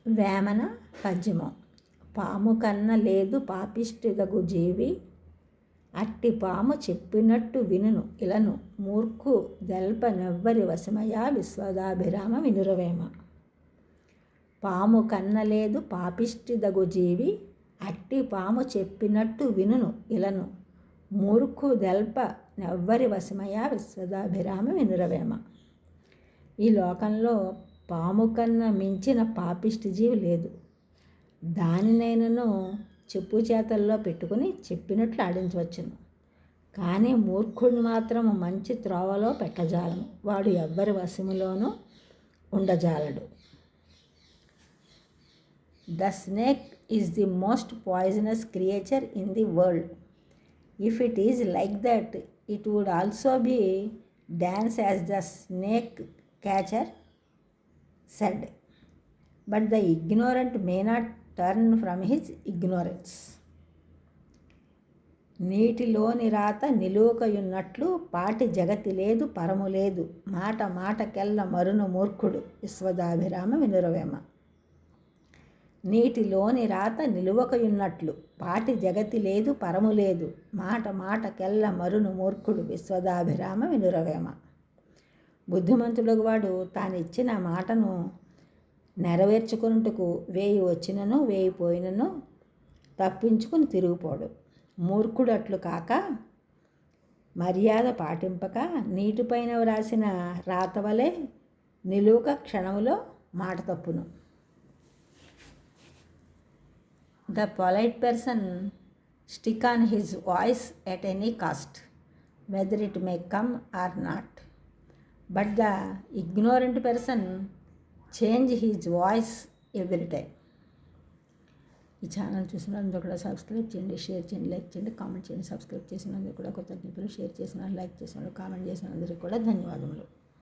వేమన పద్యము. పాము కన్న లేదు పాపిష్టిదగు జీవి, అట్టి పాము చెప్పినట్టు వినును ఇలను, మూర్ఖు దెల్ప నెవ్వరి వశమయా విశ్వదాభిరామ వినురవేమ. పాము కన్నలేదు పాపిష్టిదగు జీవి, అట్టి పాము చెప్పినట్టు వినును ఇలను, మూర్ఖు దెల్ప నెవ్వరి వశమయా విశ్వదాభిరామ వినురవేమ. ఈ లోకంలో పాము కన్నా మించిన పాపిష్టి జీవి లేదు. దానినైనను చెప్పు చేతల్లో పెట్టుకుని చెప్పినట్లు ఆడించవచ్చును. కానీ మూర్ఖుడిని మాత్రం మంచి త్రోవలో పెట్టజాలము. వాడు ఎవ్వరి వశములోనూ ఉండజాలడు. The snake is the most poisonous creature in the world. If it is like that, it would also be dance as the snake catcher said, but the ignorant may not turn from his ignorance. నీటిలోని రాత నిలువకయున్నట్లు పాటి జగతి లేదు పరము లేదు, మాట మాటకెల్ల మరును మూర్ఖుడు విశ్వదాభిరామ వినురవేమ. నీటిలోని రాత నిలువకయున్నట్లు పాటి జగతి లేదు పరము లేదు, మాట మాటకెల్ల మరును మూర్ఖుడు విశ్వదాభిరామ వినురవేమ. బుద్ధిమంతుడు వాడు తాను ఇచ్చిన మాటను నెరవేర్చుకున్నట్టుకు 1000 వచ్చినను 1000 పోయినను తప్పించుకుని తిరిగిపోడు. మూర్ఖుడు అట్లు కాక మర్యాద పాటింపక నీటిపైన వ్రాసిన రాత వలె నిలువక క్షణములో మాట తప్పును. The polite person stick on his voice at any cost, whether it may come or not. But the ignorant person change his voice every time. ఈ ఛానల్ చూసినందుకు కూడా సబ్స్క్రైబ్ చేయండి, షేర్ చేయండి, లైక్ చేయండి, కామెంట్ చేయండి. సబ్స్క్రైబ్ చేసినందుకు కూడా కృతజ్ఞతలు, షేర్ చేసిన లైక్ చేసిన కామెంట్ చేసినందుకు కూడా ధన్యవాదములు.